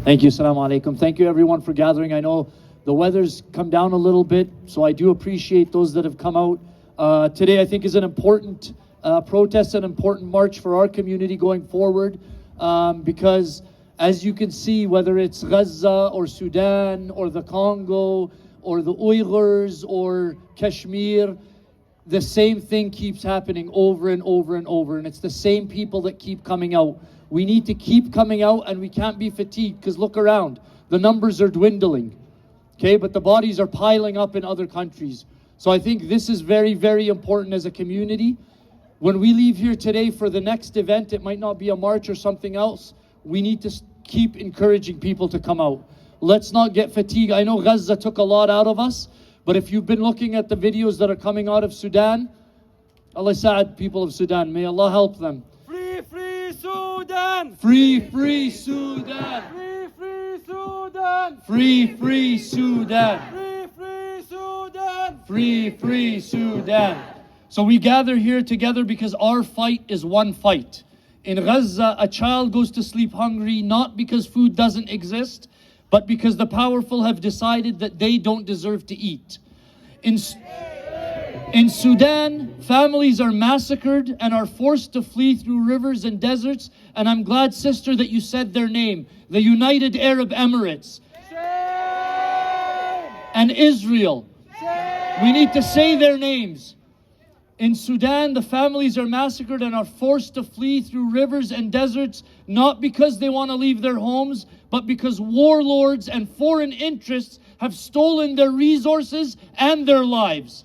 Thank you. Assalamu alaikum. Thank you everyone for gathering. I know the weather's come down a little bit, so I do appreciate those that have come out. Today I think is an important protest, an important march for our community going forward, because as you can see, whether it's Gaza or Sudan or the Congo or the Uyghurs or Kashmir, the same thing keeps happening over and over and over, and it's the same people that keep coming out. We need to keep coming out, and we can't be fatigued, because look around, the numbers are dwindling, okay, but the bodies are piling up in other countries. So I think this is very, very important as a community. When we leave here today for the next event, it might not be a march or something else, we need to keep encouraging people to come out. Let's not get fatigued. I know Gaza took a lot out of us, but if you've been looking at the videos that are coming out of Sudan, Allah Sa'ad, people of Sudan, may Allah help them. Free, free Sudan! Free, free Sudan! Free, free Sudan! Free, free Sudan! Free, free Sudan! Free, free Sudan! So we gather here together because our fight is one fight. In Gaza, a child goes to sleep hungry not because food doesn't exist, but because the powerful have decided that they don't deserve to eat. In Sudan, families are massacred and are forced to flee through rivers and deserts, and I'm glad, sister, that you said their name, the United Arab Emirates. Shame! And Israel. Shame! We need to say their names. In Sudan, the families are massacred and are forced to flee through rivers and deserts, not because they want to leave their homes, but because warlords and foreign interests have stolen their resources and their lives.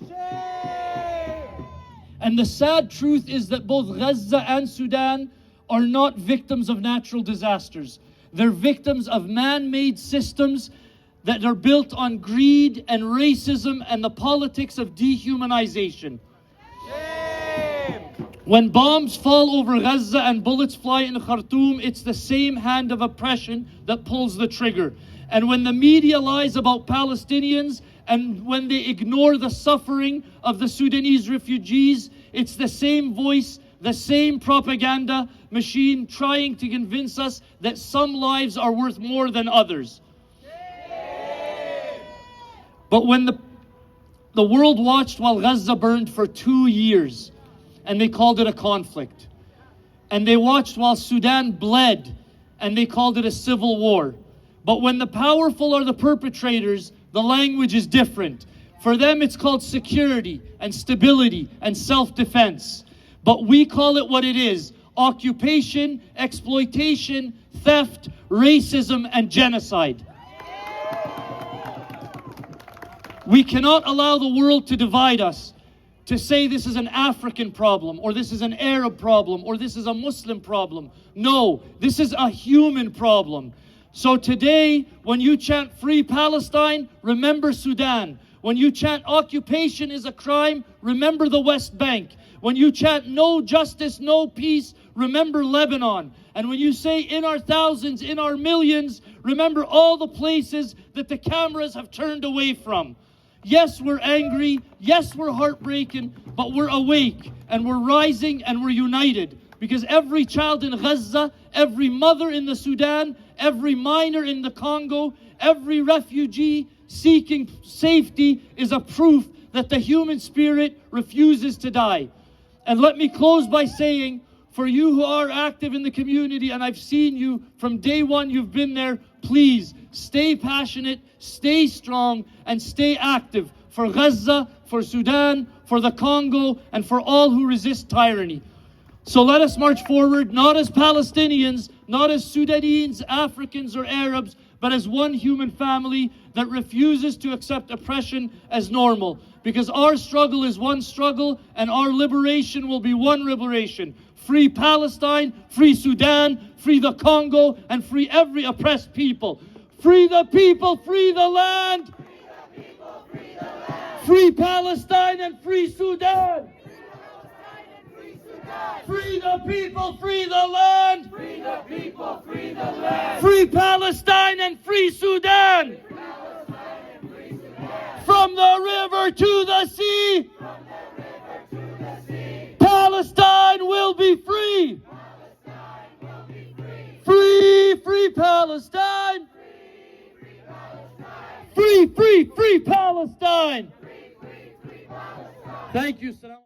And the sad truth is that both Gaza and Sudan are not victims of natural disasters. They're victims of man-made systems that are built on greed and racism and the politics of dehumanization. When bombs fall over Gaza and bullets fly in Khartoum, it's the same hand of oppression that pulls the trigger. And when the media lies about Palestinians and when they ignore the suffering of the Sudanese refugees, it's the same voice, the same propaganda machine trying to convince us that some lives are worth more than others. But when the world watched while Gaza burned for 2 years, and they called it a conflict. And they watched while Sudan bled, and they called it a civil war. But when the powerful are the perpetrators, the language is different. For them, it's called security and stability and self-defense. But we call it what it is: occupation, exploitation, theft, racism, and genocide. We cannot allow the world to divide us, to say this is an African problem, or this is an Arab problem, or this is a Muslim problem. No, this is a human problem. So today, when you chant Free Palestine, remember Sudan. When you chant occupation is a crime, remember the West Bank. When you chant no justice, no peace, remember Lebanon. And when you say in our thousands, in our millions, remember all the places that the cameras have turned away from. Yes, we're angry. Yes, we're heartbroken, but we're awake and we're rising and we're united, because every child in Gaza, every mother in the Sudan, every miner in the Congo, every refugee seeking safety is a proof that the human spirit refuses to die. And let me close by saying, for you who are active in the community, and I've seen you from day one, you've been there, please stay passionate, stay strong, and stay active for Gaza, for Sudan, for the Congo, and for all who resist tyranny. So let us march forward, not as Palestinians, not as Sudanese, Africans, or Arabs, but as one human family that refuses to accept oppression as normal. Because our struggle is one struggle, and our liberation will be one liberation. Free Palestine, free Sudan, free the Congo, and free every oppressed people. Free the people, free the land. Free the people, free the land. Free Palestine and free Sudan. Free the people, free the land. Free the people, free the land. Free Palestine and free Sudan. From the river to the sea. Palestine will be free. Free, free Palestine. Free, free, free Palestine! Thank you, Salam.